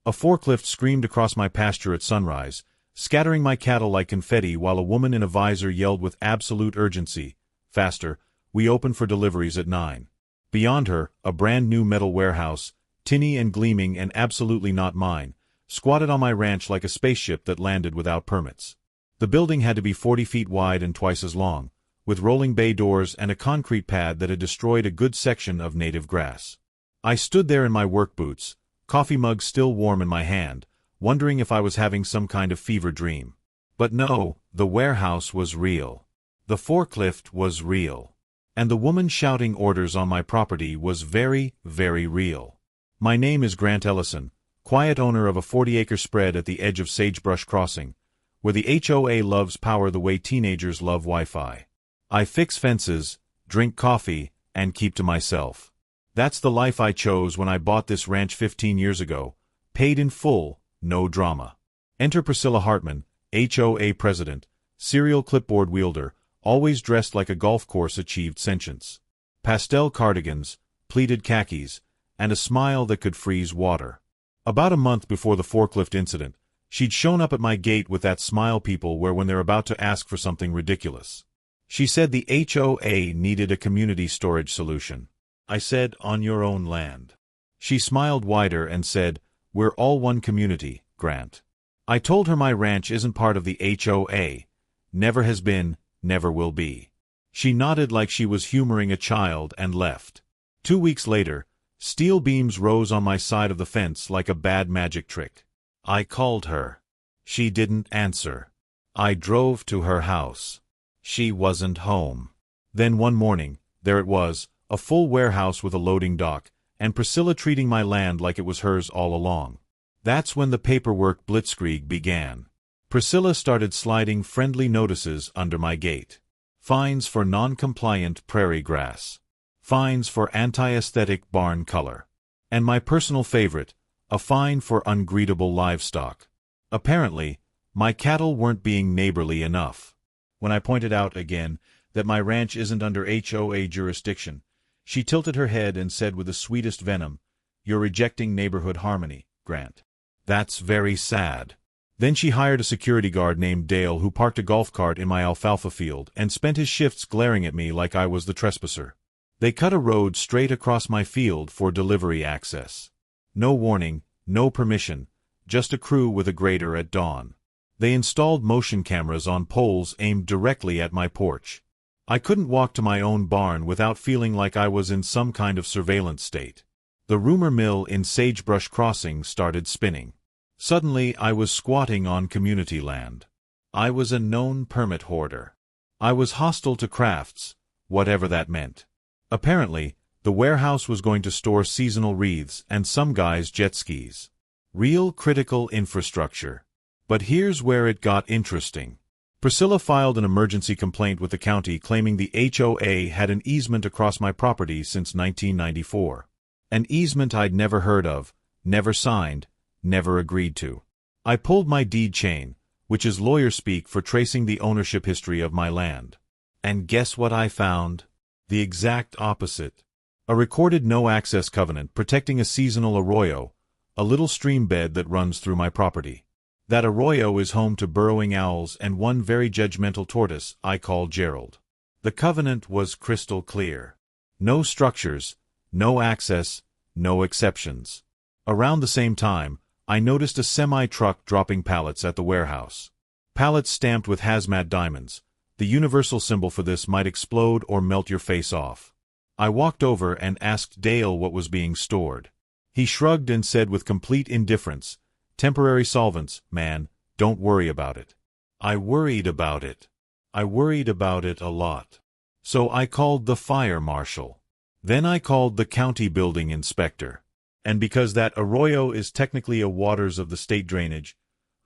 A forklift screamed across my pasture at sunrise, scattering my cattle like confetti while a woman in a visor yelled with absolute urgency, "Faster, we open for deliveries at 9. Beyond her, a brand-new metal warehouse, tinny and gleaming and absolutely not mine, squatted on my ranch like a spaceship that landed without permits. The building had to be 40 feet wide and twice as long, with rolling bay doors and a concrete pad that had destroyed a good section of native grass. I stood there in my work boots, coffee mug still warm in my hand, wondering if I was having some kind of fever dream. But no, the warehouse was real. The forklift was real. And the woman shouting orders on my property was very, very real. My name is Grant Ellison, quiet owner of a 40-acre spread at the edge of Sagebrush Crossing, where the HOA loves power the way teenagers love Wi-Fi. I fix fences, drink coffee, and keep to myself. That's the life I chose when I bought this ranch 15 years ago, paid in full, no drama. Enter Priscilla Hartman, HOA president, serial clipboard wielder, always dressed like a golf course achieved sentience. Pastel cardigans, pleated khakis, and a smile that could freeze water. About a month before the forklift incident, she'd shown up at my gate with that smile people wear when they're about to ask for something ridiculous. She said the HOA needed a community storage solution. I said, on your own land. She smiled wider and said, we're all one community, Grant. I told her my ranch isn't part of the HOA, never has been, never will be. She nodded like she was humoring a child and left. 2 weeks later, steel beams rose on my side of the fence like a bad magic trick. I called her. She didn't answer. I drove to her house. She wasn't home. Then one morning, there it was, a full warehouse with a loading dock, and Priscilla treating my land like it was hers all along. That's when the paperwork blitzkrieg began. Priscilla started sliding friendly notices under my gate. Fines for non-compliant prairie grass. Fines for anti-aesthetic barn color. And my personal favorite, a fine for ungreetable livestock. Apparently, my cattle weren't being neighborly enough. When I pointed out again that my ranch isn't under HOA jurisdiction, she tilted her head and said with the sweetest venom, "You're rejecting neighborhood harmony, Grant. That's very sad." Then she hired a security guard named Dale who parked a golf cart in my alfalfa field and spent his shifts glaring at me like I was the trespasser. They cut a road straight across my field for delivery access. No warning, no permission, just a crew with a grader at dawn. They installed motion cameras on poles aimed directly at my porch. I couldn't walk to my own barn without feeling like I was in some kind of surveillance state. The rumor mill in Sagebrush Crossing started spinning. Suddenly, I was squatting on community land. I was a known permit hoarder. I was hostile to crafts, whatever that meant. Apparently, the warehouse was going to store seasonal wreaths and some guy's jet skis. Real critical infrastructure. But here's where it got interesting. Priscilla filed an emergency complaint with the county claiming the HOA had an easement across my property since 1994. An easement I'd never heard of, never signed, never agreed to. I pulled my deed chain, which is lawyer speak for tracing the ownership history of my land. And guess what I found? The exact opposite. A recorded no-access covenant protecting a seasonal arroyo, a little stream bed that runs through my property. That arroyo is home to burrowing owls and one very judgmental tortoise I call Gerald. The covenant was crystal clear. No structures, no access, no exceptions. Around the same time, I noticed a semi-truck dropping pallets at the warehouse. Pallets stamped with hazmat diamonds. The universal symbol for this might explode or melt your face off. I walked over and asked Dale what was being stored. He shrugged and said with complete indifference, "Temporary solvents, man, don't worry about it." I worried about it. I worried about it a lot. So I called the fire marshal. Then I called the county building inspector. And because that arroyo is technically a waters of the state drainage,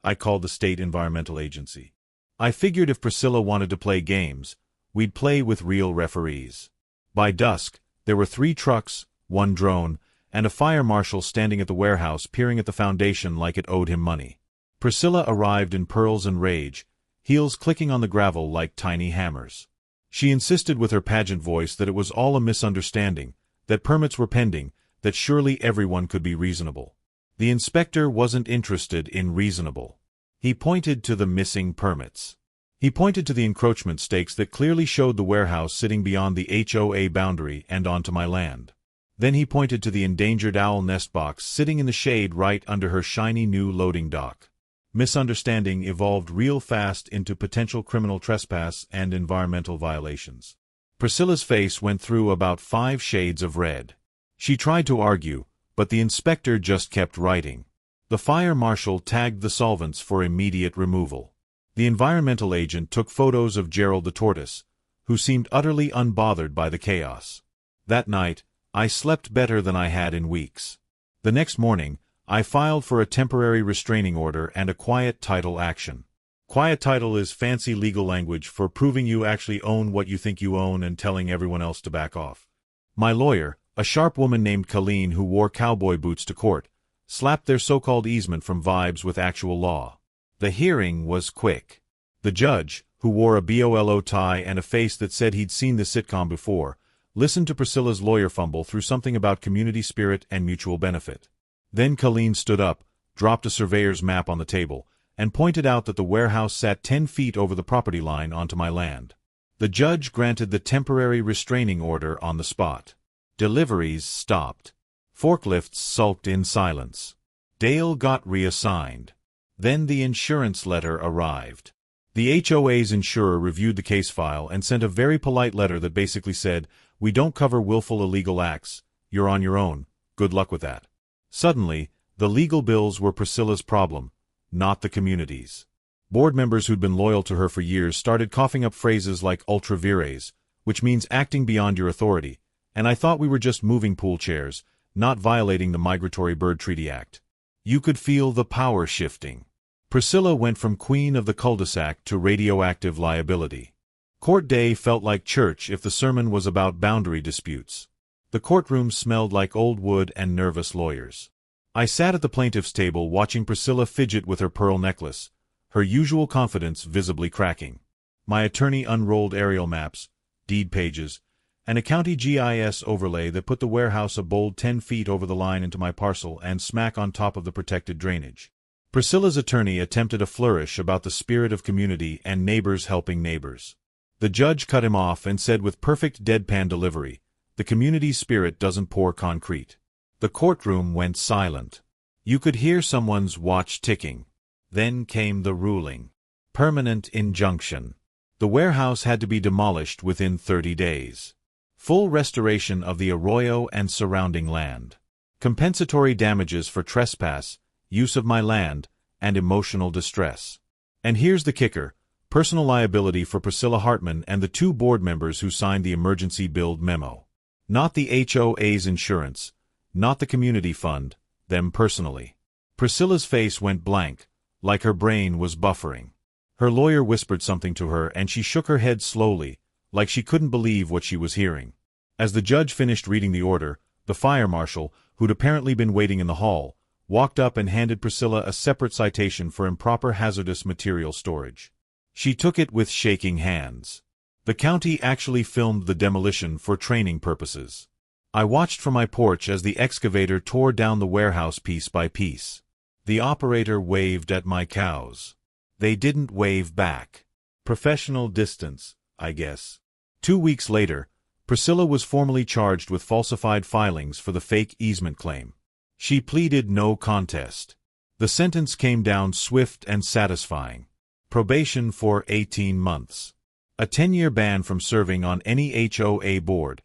I called the state environmental agency. I figured if Priscilla wanted to play games, we'd play with real referees. By dusk, there were 3 trucks, 1 drone, and a fire marshal standing at the warehouse peering at the foundation like it owed him money. Priscilla arrived in pearls and rage, heels clicking on the gravel like tiny hammers. She insisted with her pageant voice that it was all a misunderstanding, that permits were pending, that surely everyone could be reasonable. The inspector wasn't interested in reasonable. He pointed to the missing permits. He pointed to the encroachment stakes that clearly showed the warehouse sitting beyond the HOA boundary and onto my land. Then he pointed to the endangered owl nest box sitting in the shade right under her shiny new loading dock. Misunderstanding evolved real fast into potential criminal trespass and environmental violations. Priscilla's face went through about 5 shades of red. She tried to argue, but the inspector just kept writing. The fire marshal tagged the solvents for immediate removal. The environmental agent took photos of Gerald the tortoise, who seemed utterly unbothered by the chaos. That night, I slept better than I had in weeks. The next morning, I filed for a temporary restraining order and a quiet title action. Quiet title is fancy legal language for proving you actually own what you think you own and telling everyone else to back off. My lawyer, a sharp woman named Colleen who wore cowboy boots to court, slapped their so-called easement from vibes with actual law. The hearing was quick. The judge, who wore a bolo tie and a face that said he'd seen the sitcom before, listened to Priscilla's lawyer fumble through something about community spirit and mutual benefit. Then Colleen stood up, dropped a surveyor's map on the table, and pointed out that the warehouse sat 10 feet over the property line onto my land. The judge granted the temporary restraining order on the spot. Deliveries stopped. Forklifts sulked in silence. Dale got reassigned. Then the insurance letter arrived. The HOA's insurer reviewed the case file and sent a very polite letter that basically said, "We don't cover willful illegal acts. You're on your own. Good luck with that." Suddenly, the legal bills were Priscilla's problem, not the community's. Board members who'd been loyal to her for years started coughing up phrases like ultra vires, which means acting beyond your authority, and I thought we were just moving pool chairs, not violating the Migratory Bird Treaty Act. You could feel the power shifting. Priscilla went from queen of the cul-de-sac to radioactive liability. Court day felt like church if the sermon was about boundary disputes. The courtroom smelled like old wood and nervous lawyers. I sat at the plaintiff's table watching Priscilla fidget with her pearl necklace, her usual confidence visibly cracking. My attorney unrolled aerial maps, deed pages, and a county GIS overlay that put the warehouse a bold 10 feet over the line into my parcel and smack on top of the protected drainage. Priscilla's attorney attempted a flourish about the spirit of community and neighbors helping neighbors. The judge cut him off and said with perfect deadpan delivery, "The community's spirit doesn't pour concrete." The courtroom went silent. You could hear someone's watch ticking. Then came the ruling. Permanent injunction. The warehouse had to be demolished within 30 days. Full restoration of the arroyo and surrounding land. Compensatory damages for trespass, use of my land, and emotional distress. And here's the kicker, personal liability for Priscilla Hartman and the 2 board members who signed the emergency build memo. Not the HOA's insurance, not the community fund, them personally. Priscilla's face went blank, like her brain was buffering. Her lawyer whispered something to her and she shook her head slowly, like she couldn't believe what she was hearing. As the judge finished reading the order, the fire marshal, who'd apparently been waiting in the hall, walked up and handed Priscilla a separate citation for improper hazardous material storage. She took it with shaking hands. The county actually filmed the demolition for training purposes. I watched from my porch as the excavator tore down the warehouse piece by piece. The operator waved at my cows. They didn't wave back. Professional distance, I guess. 2 weeks later, Priscilla was formally charged with falsified filings for the fake easement claim. She pleaded no contest. The sentence came down swift and satisfying. Probation for 18 months. A 10-year ban from serving on any HOA board,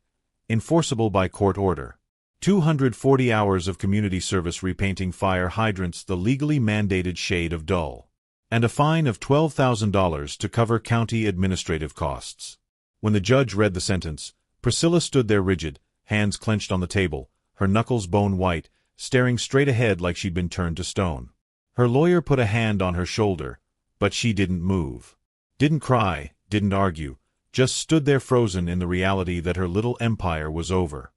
enforceable by court order. 240 hours of community service repainting fire hydrants the legally mandated shade of dull. And a fine of $12,000 to cover county administrative costs. When the judge read the sentence, Priscilla stood there rigid, hands clenched on the table, her knuckles bone white, staring straight ahead like she'd been turned to stone. Her lawyer put a hand on her shoulder, but she didn't move. Didn't cry, didn't argue, just stood there frozen in the reality that her little empire was over.